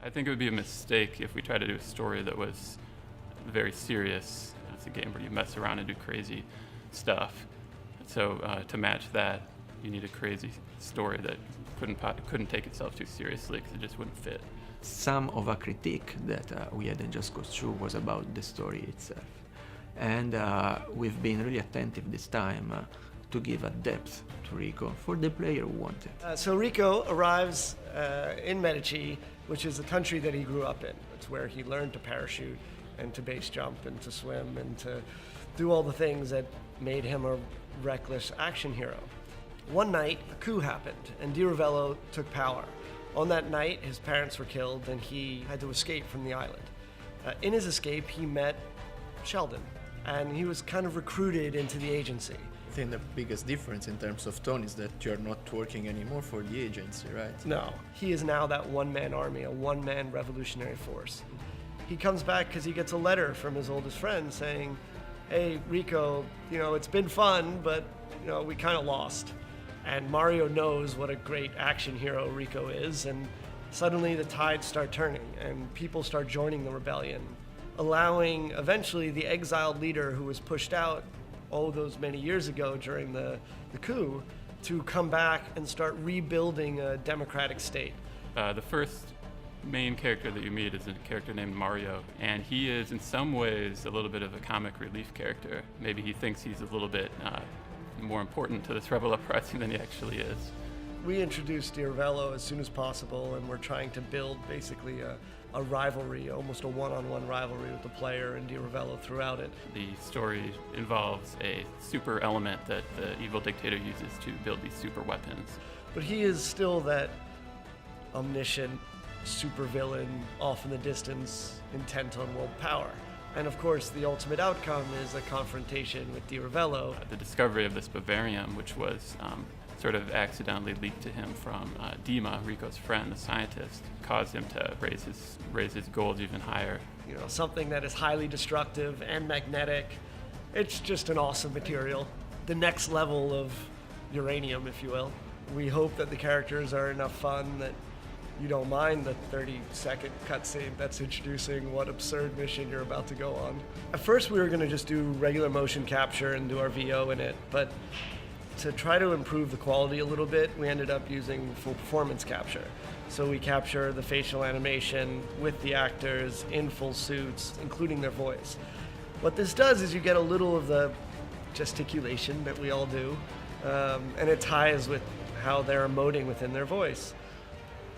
I think it would be a mistake if we tried to do a story that was very serious. It's a game where you mess around and do crazy stuff. So to match that, you need a crazy story that couldn't take itself too seriously because it just wouldn't fit. Some of a critique that we had in Just Cause 2 was about the story itself. And we've been really attentive this time to give a depth to Rico for the player who wanted. So Rico arrives in Medici, which is the country that he grew up in. It's where he learned to parachute and to base jump and to swim and to do all the things that made him a reckless action hero. One night, a coup happened and Di Ravello took power. On that night, his parents were killed and he had to escape from the island. In his escape, he met Sheldon, and he was kind of recruited into the agency. I think the biggest difference in terms of tone is that you're not working anymore for the agency, right? No, he is now that one-man army, a one-man revolutionary force. He comes back because he gets a letter from his oldest friend saying, hey, Rico, it's been fun, but, we kind of lost. And Mario knows what a great action hero Rico is, and suddenly the tides start turning, and people start joining the rebellion, allowing eventually the exiled leader who was pushed out those many years ago during the coup to come back and start rebuilding a democratic state. The first main character that you meet is a character named Mario, and he is in some ways a little bit of a comic relief character. Maybe he thinks he's a little bit more important to this rebel uprising than he actually is. We introduced Di Ravello as soon as possible, and we're trying to build basically a rivalry, almost a one-on-one rivalry with the player and Di Ravello throughout it. The story involves a super element that the evil dictator uses to build these super weapons. But he is still that omniscient supervillain off in the distance, intent on world power. And of course, the ultimate outcome is a confrontation with Di Ravello. The discovery of this Bavarium, which was sort of accidentally leaked to him from Dima, Rico's friend, the scientist, caused him to raise his goals even higher. Something that is highly destructive and magnetic. It's just an awesome material. The next level of uranium, if you will. We hope that the characters are enough fun that you don't mind the 30-second cutscene that's introducing what absurd mission you're about to go on. At first we were going to just do regular motion capture and do our VO in it, but to try to improve the quality a little bit, we ended up using full performance capture. So we capture the facial animation with the actors in full suits, including their voice. What this does is you get a little of the gesticulation that we all do, and it ties with how they're emoting within their voice.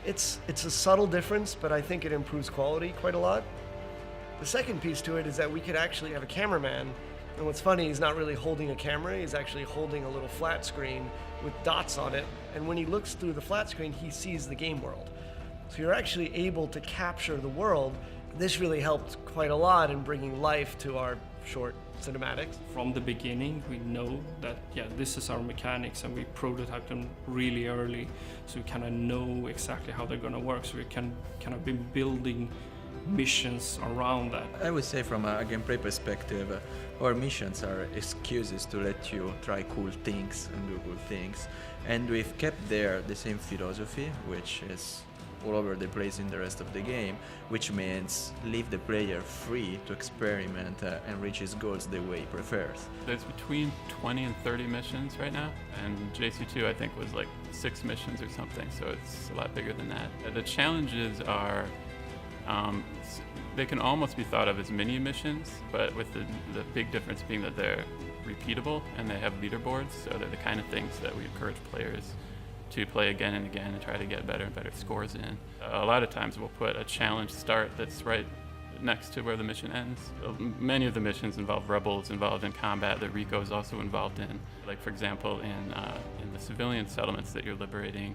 It's a subtle difference, but I think it improves quality quite a lot. The second piece to it is that we could actually have a cameraman, and what's funny, he's not really holding a camera, he's actually holding a little flat screen with dots on it, and when he looks through the flat screen, he sees the game world. So you're actually able to capture the world. This really helped quite a lot in bringing life to our short cinematics. From the beginning, we know that, this is our mechanics, and we prototyped them really early, so we kind of know exactly how they're going to work, so we can kind of be building missions around that. I would say from a gameplay perspective, our missions are excuses to let you try cool things and do cool things. And we've kept there the same philosophy, which is all over the place in the rest of the game, which means leave the player free to experiment and reach his goals the way he prefers. There's between 20 and 30 missions right now, and JC2 I think was like 6 missions or something, so it's a lot bigger than that. The challenges are they can almost be thought of as mini missions, but with the big difference being that they're repeatable and they have leaderboards, so they're the kind of things that we encourage players to play again and again and try to get better and better scores in. A lot of times we'll put a challenge start that's right next to where the mission ends. Many of the missions involve rebels involved in combat that Rico is also involved in. Like for example, in the civilian settlements that you're liberating,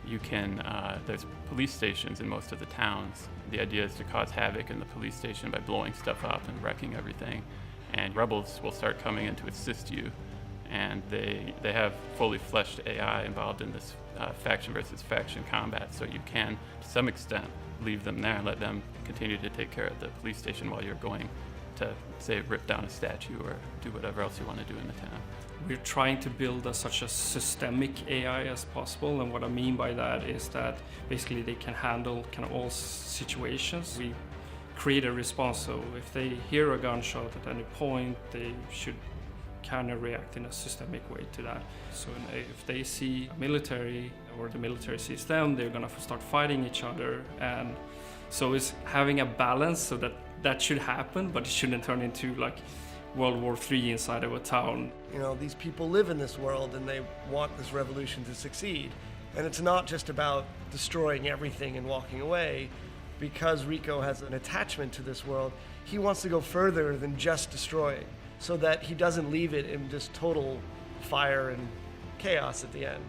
you can, there's police stations in most of the towns. The idea is to cause havoc in the police station by blowing stuff up and wrecking everything. And rebels will start coming in to assist you. And they have fully fleshed AI involved in this faction versus faction combat, so you can, to some extent, leave them there and let them continue to take care of the police station while you're going to, say, rip down a statue or do whatever else you want to do in the town. We're trying to build such a systemic AI as possible, and what I mean by that is that basically they can handle kind of all situations. We create a response, so if they hear a gunshot at any point, they should kind of react in a systemic way to that. So if they see a military or the military sees them, they're gonna start fighting each other, and so it's having a balance so that should happen, but it shouldn't turn into like World War III inside of a town. You know, these people live in this world and they want this revolution to succeed. And it's not just about destroying everything and walking away. Because Rico has an attachment to this world, he wants to go further than just destroying, so that he doesn't leave it in just total fire and chaos at the end.